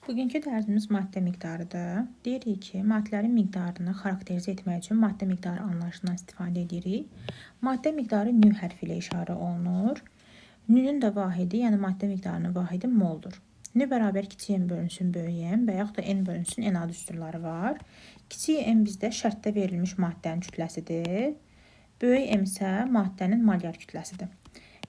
Bugünkü dərsimiz maddə miqdarıdır. Deyirik ki, maddələrin miqdarını xarakterizə etmək üçün maddə miqdarı anlayışından istifadə edirik. Maddə miqdarı nü hərfi ilə işarə olunur. Nünün də vahidi, yəni maddə miqdarının vahidi moldur. Nü bərabər kiçik m bölünsün böyük m və yaxud da n bölünsün n düsturları var. Kiçik m bizdə şərtdə verilmiş maddənin kütləsidir. Böyük m isə maddənin molyar kütləsidir.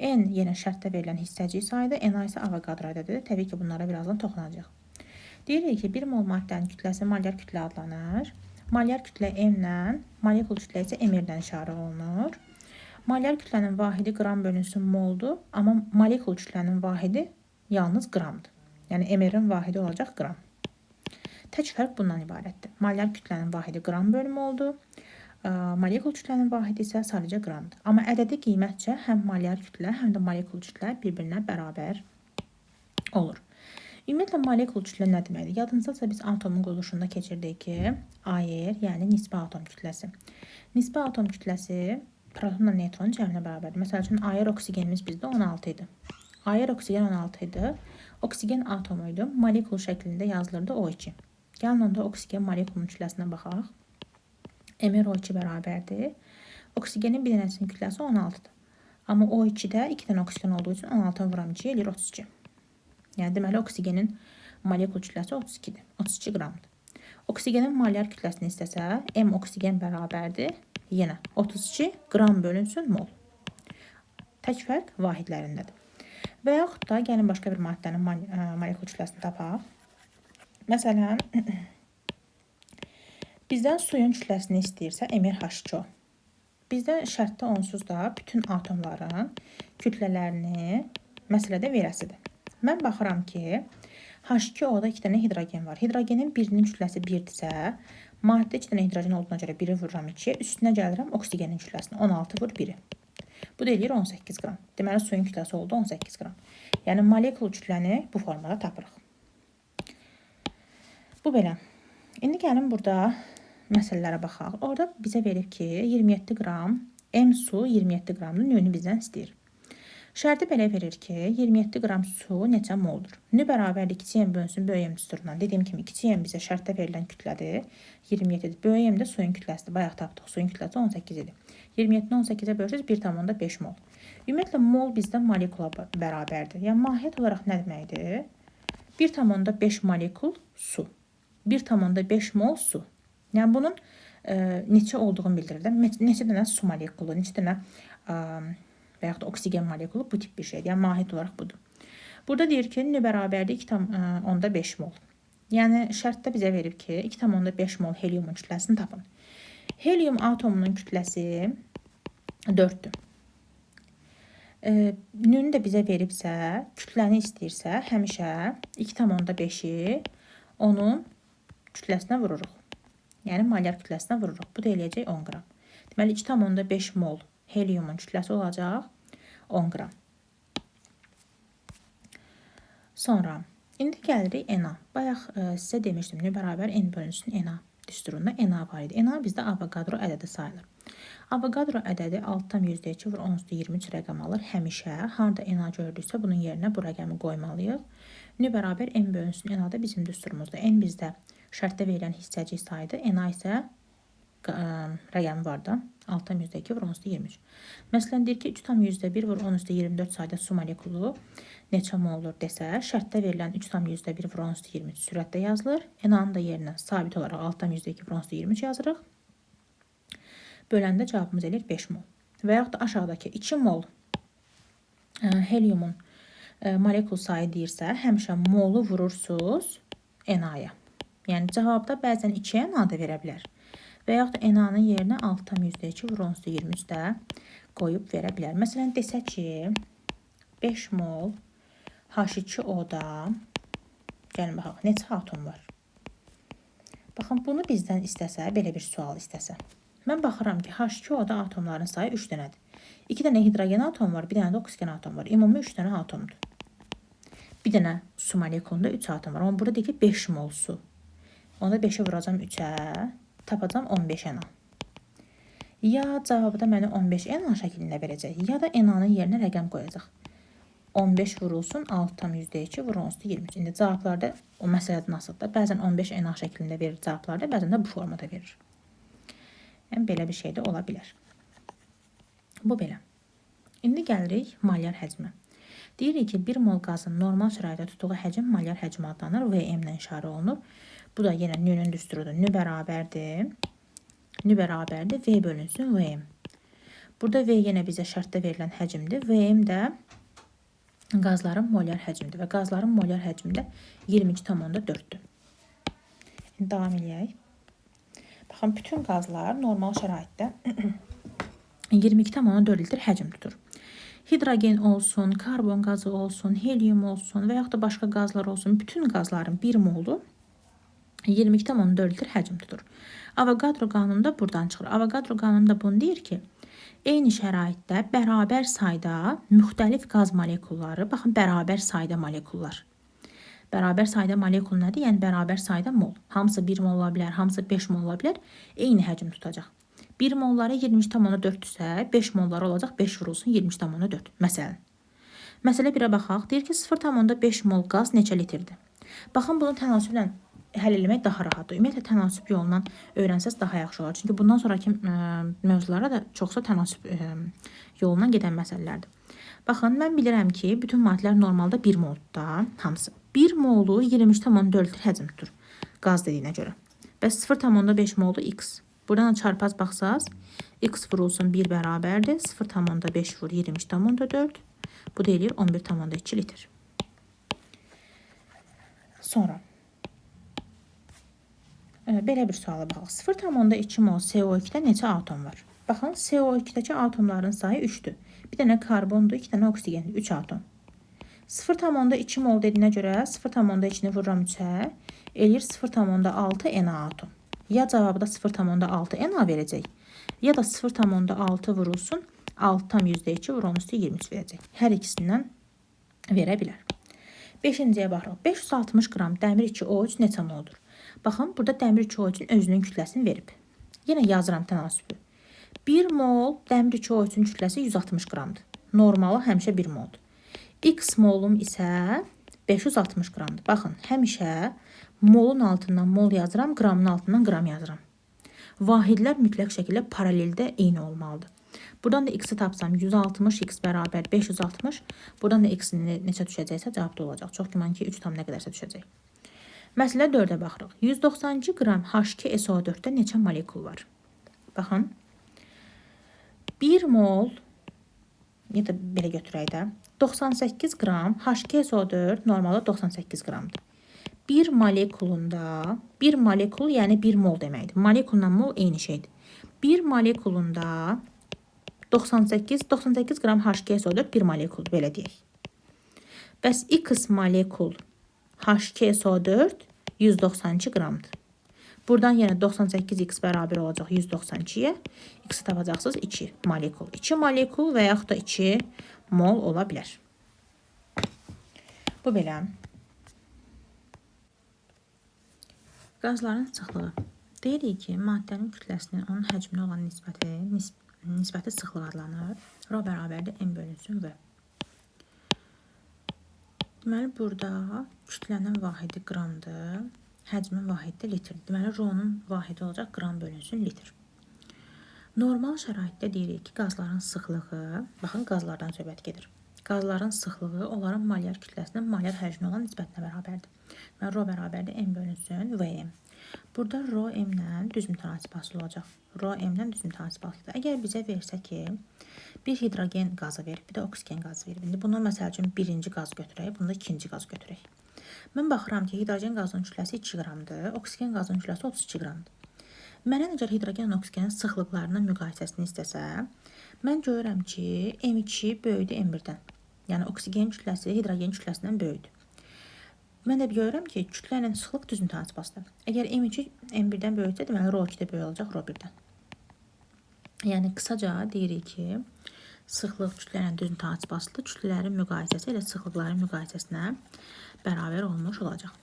N yenə şərtdə verilən hissəcik sayıdır, n isə Avogadro ədədidir. Təbii ki, bunlara birazdan toxunacaq. Deyirik ki, 1 mol maddənin kütləsi molyar kütlə adlanır. Molyar kütlə m-lə, molekul kütlə isə mr-dən işarə olunur. Molyar kütlənin vahidi qram bölünsün moldur, amma molekul kütlənin vahidi yalnız qramdır. Yəni mr-in vahidi olacaq qram. Tək fərq bundan ibarətdir. Molyar kütlənin vahidi qram bölü moldur. Molekul kütlənin vahidi isə sadəcə qramdır. Amma ədədi qiymətcə həm molyar kütlə, həm də molekul kütlə bir-birinə bərabər olur. Ümumiyyətlə, molekul kütlə nə deməkdir? Yadınızdaca biz atomun quruluşunda keçirdik ki, AR, yəni nisbi atom kütləsi. Nisbi atom kütləsi protonla neutronun cəminə bərabərdir. Məsəl üçün, AR oksigenimiz bizdə 16 idi. AR oksigen 16 idi. Oksigen atomuydu. Molekul şəklində yazılırdı O2. Gəlin onda oksigen molekulun kütləsinə baxaq. MrO2 bərabərdir. Oksigenin bir dənəsinin kütləsi 16-dır. Amma O2-də 2 dənə oksigen olduğu üçün 16 vuram 2 eləyir 32. Yəni, deməli, oksigenin molekul kütləsi 32-dir. 32 qramdır. Oksigenin molyar kütləsini istəsə, M oksigen bərabərdir. Yenə 32 qram bölünsün mol. Tək fərq vahidlərindədir. Və yaxud da gəlin başqa bir maddənin molekul kütləsini tapaq. Məsələn, bizdən suyun kütləsini istəyirsə MrH2O. Bizdən şərtdə onsuz da bütün atomların kütlələrini məsələdə verəsidir. Mən baxıram ki, H2O-da 2 dənə hidrogen var. Hidrogenin birinin kütləsi 1-dirsə, maddə 2 dənə hidrogen olduğuna görə 1-i vururam 2-yə, üstünə gəlirəm oksigenin kütləsini. 16 vur 1-i. Bu da eləyir 18 qram. Deməli, suyun kütləsi oldu 18 qram. Yəni, molekul kütləni bu formada tapırıq. Bu belə. İndi gəlin burada məsələlərə baxaq. Orada bizə verib ki, 27 qram, M su 27 qramlı nüyünü bizdən istəyir. Şərti belə verir ki, 27 qram su neçə moldur? Nü bərabərlik kiçik m bölünsün böyük m düsturundan. Dediyim kimi, kiçik m bizə şərtdə verilən kütlədir. 27-dir. Böyük m də suyun kütləsidir. Bayaq tapdıq. Suyun kütləsi 18 idi. 27-ni 18-ə bölürsünüz 1,5 mol. Ümumiyyətlə, mol bizdə molekula bərabərdir. Yəni, mahiyyət olaraq nə deməkdir? 1,5 molekul su. 1,5 mol su. Yəni, bunun neçə olduğunu bildirir. Neçə dənə su molekulu, neçə dənə və yaxud da oksigen molekulu bu tip bir şeydir. Yəni, mahiyyət olaraq budur. Burada deyir ki, nü bərabərdir 2,5 mol. Yəni, şərtdə bizə verib ki, 2,5 mol heliumun kütləsini tapın. Helium atomunun kütləsi 4-dür. Nünü də bizə veribsə, kütləni istəyirsə, həmişə 2,5-i onun kütləsinə vururuq. Yəni, molyar kütləsinə vururuq. Bu da eləyəcək 10 qram. Deməli, 2,5 mol heliumun kütləsi olacaq 10 qram. Sonra, indi gəlirik Na. Bayaq sizə demişdim, nü bərabər n bölünsün Na düsturunda Na var idi. Na bizdə Avogadro ədədi sayılır. Avogadro ədədi 6,2 vur 10^23 rəqəm alır. Həmişə, harada Na gördüksə, bunun yerinə bu rəqəmi qoymalıyıq. Nü bərabər n bölünsün Na da bizim düsturumuzda. N bizdə şərtdə verilən hissəcik sayıdır. Na isə rəqəmi var da, 6,2 vur 10^23. Məsələn, deyir ki, 3,1 vur 10^24 sayda su molekulu neçə mol olur desə, şərtdə verilən 3,1 vur 10^23 sürətdə yazılır. Na-nın da yerinə sabit olaraq 6,2 vur 10^23 yazırıq. Böləndə cavabımız eləyir 5 mol. Və yaxud da aşağıdakı 2 mol heliumun molekul sayı deyirsə, həmişə molu vurursunuz Na-ya. Yəni, cavabda bəzən 2-yə Na da verə bilər. Və yaxud da Na-nın yerinə 6,2 vur 10^23 də qoyub verə bilər. Məsələn, desək ki, 5 mol H2O-da, gəlin baxaq, neçə atom var? Baxın, bunu bizdən istəsə, belə bir sual istəsə. Mən baxıram ki, H2O-da atomların sayı 3 dənədir. 2 dənə hidrogen atom var, bir dənə də oksigen atom var. Ümumi 3 dənə atomdur. Bir dənə su molekulunda 3 atom var. Amma burada deyir ki, 5 mol su. Onda 5-i vuracam 3-ə, tapacam 15 Na. Ya cavabda mənə 15 Na şəklində verəcək, ya da Na-nın yerinə rəqəm qoyacaq. 15 vurulsun 6,2 vurulsun 23. İndi cavablarda o məsələdə nasıldır? Bəzən 15 NA şəklində verir cavablarda, bəzən də bu formada verir. Yəni belə bir şey də ola bilər. Bu belə. İndi gəlirik malyar həcmə. Deyirik ki, 1 mol qazın normal şəraitdə tutduğu həcm malyar həcm adlanır, VM-lə işarə olunur. Bu da yenə New'nun düsturudur. N bərabərdir V bölünsün VM. Burada V yenə bizə şərtdə verilən həcmdir. VM də qazların molyar həcmidir və qazların molyar həcmi də 22,4-dür. Davam edək. Baxın, bütün qazlar normal şəraitdə 22,4 litr həcm tutur. Hidrogen olsun, karbon qazı olsun, helium olsun və yaxud da başqa qazlar olsun, bütün qazların 1 molu 22,4 litr həcm tutur. Avogadro qanunu da buradan çıxır. Avogadro qanunu da bunu deyir ki, eyni şəraitdə bərabər sayda müxtəlif qaz molekulları, baxın, bərabər sayda molekullar. Bərabər sayda molekul nədir? Yəni bərabər sayda mol. Hamısı 1 mol ola bilər, hamısı 5 mol ola bilər. Eyni həcm tutacaq. 1 molları 23,4-dürsə, 5 molları olacaq 5 vurulsun 23,4. Məsələn. Məsələ 1-ə baxaq. Deyir ki, 0,5 mol qaz neçə litrdir? Baxın, bunu tənasüblə həll etmək daha rahatdır. Ümumiyyətlə, tənasüb yolundan öyrənsəz daha yaxşı olar. Çünki bundan sonraki mövzulara da çoxsa tənasüb yolundan gedən məsələlərdir. Baxın, mən bilirəm ki, bütün maddələr normalda 1 moldur da, hamısı. 1 molu 23,4 litr həcm tutur qaz dediyinə görə. Bəs 0,5 moldu X. Buradan çarpaz baxsaz, X vurulsun 1 bərabərdir. 0,5 vur 23,4. Bu da eləyir 11,2 litr. Sonra belə bir suala baxaq. 0,2 mol CO2-də neçə atom var? Baxın, CO2-dəki atomların sayı 3-dür. Bir dənə karbondur, 2 dənə oksigendir, 3 atom. 0,2 mol dediyinə görə 0,2-ni vururam 3-ə, eləyir 0,6 Na atom. Ya cavabda 0,6 Na verəcək, ya da 0,6 vurulsun 6,2 vurulsun 23 verəcək. Hər ikisindən verə bilər. 5-ciyə baxırıq. 560 qram dəmir 2O3 neçə moldur? Baxın, burada dəmir 2O3-ün özünün kütləsini verib. Yenə yazıram tənasübü. 1 mol dəmir 2O3-ün kütləsi 160 qramdır. Normalı həmişə 1 moldur. X molum isə 560 qramdır. Baxın, həmişə molun altından mol yazıram, qramın altından qram yazıram. Vahidlər mütləq şəkildə paraleldə eyni olmalıdır. Buradan da X-i tapsam 160, X bərabər 560. Buradan da X-in neçə düşəcəksə cavabda olacaq. Çox güman ki, 3 tam nə qədərsə düşəcək. Məsələ 4-ə baxırıq. 192 qram H2SO4-də neçə molekul var? Baxın. 1 mol, ya da belə götürək də, 98 qram H2SO4 normalda 98 qramdır. Bir molekulunda, bir molekul yəni 1 mol deməkdir. Molekulla mol eyni şeydir. Bir molekulunda 98 qram H2SO4 bir molekul, belə deyək. Bəs X molekul H2SO4 192 qramdır. Buradan yenə 98X bərabər olacaq 192-yə. X-i tapacaqsınız 2 molekul. 2 molekul və yaxud da 2 mol ola bilər. Bu belə. Qazların sıxlığı. Deyirik ki, maddənin kütləsinin onun həcminə olan nisbəti sıxlıq adlanır. Rho bərabərdir M bölünsün V. Deməli, burada kütlənin vahidi qramdır, həcmin vahidi də litrdir. Deməli, Rho-nun vahidi olacaq qram bölünsün litr. Normal şəraitdə deyirik ki, qazların sıxlığı, baxın, qazlardan söhbət gedir. Qazların sıxlığı onların malyar kütləsinin malyar həcminə olan nisbətinə bərabərdir. Deməli, Rho bərabərdir M bölünsün VM. Burada Rho M-lə düz mütənasib asılı olacaq. Rho M-lə düz mütənasib asılıdır. Əgər bizə versə ki, bir hidrogen qazı verir, bir də oksigen qazı verir. İndi bunu məsəl üçün birinci qaz götürək, bunu da ikinci qaz götürək. Mən baxıram ki, hidrogen qazının kütləsi 2 qramdır, oksigen qazının kütləsi 32 qramdır. Mənə necə hidrogen oksigenin sıxlıqlarının müqayisəsini istəsə, mən görürəm ki, M2 böyüdür M1-dən. Yəni, oksigen kütləsi hidrogen kütləsindən böyüdür. Mən də görürəm ki, kütlə ilə sıxlıq düz mütənasib asılıdır. Əgər M2 M1-dən böyüdsə, deməli, Rho 2-də böyük olacaq Rho 1-dən. Yəni, qısaca deyirik ki, sıxlıq kütlə ilə düz mütənasib asılıdır. Kütlələrin müqayisəsi ilə sıxlıqların müqayisəsinə bərabər olmuş olacaq.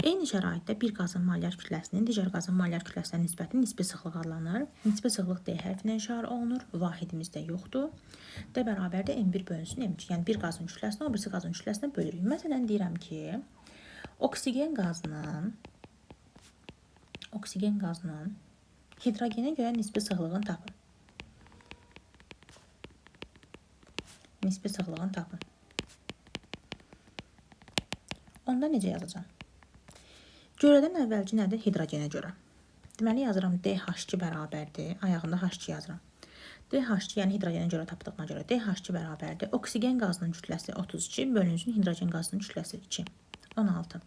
Eyni şəraitdə bir qazın molyar kütləsinin digər qazın molyar kütləsinə nisbəti nisbi sıxlıq adlanır. Nisbi sıxlıq D hərfi ilə işarə olunur. Vahidimizdə yoxdur. D bərabərdir M1 bölünsün M2. Yəni bir qazın kütləsini o birisi qazın kütləsinə bölürük. Məsələn deyirəm ki, oksigen qazının hidrogenə görə nisbi sıxlığını tapın. Nisbi sıxlığını tapın. Onda necə yazacağım? Görədən əvvəlki nədir? Hidrogenə görə. Deməli yazıram DH2 bərabərdir. Ayağında H2 yazıram. DH2 yəni hidrogenə görə tapdığıma görə DH2 bərabərdir. Oksigen qazının kütləsi 32 bölünsün hidrogen qazının kütləsi 2. 16.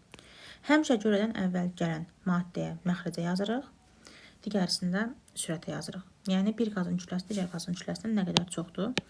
Həmişə görədən əvvəl gələn maddəyə məxrəcə yazırıq. Digərisində sürətə yazırıq. Yəni bir qazın kütləsi digər qazın kütləsindən nə qədər çoxdur?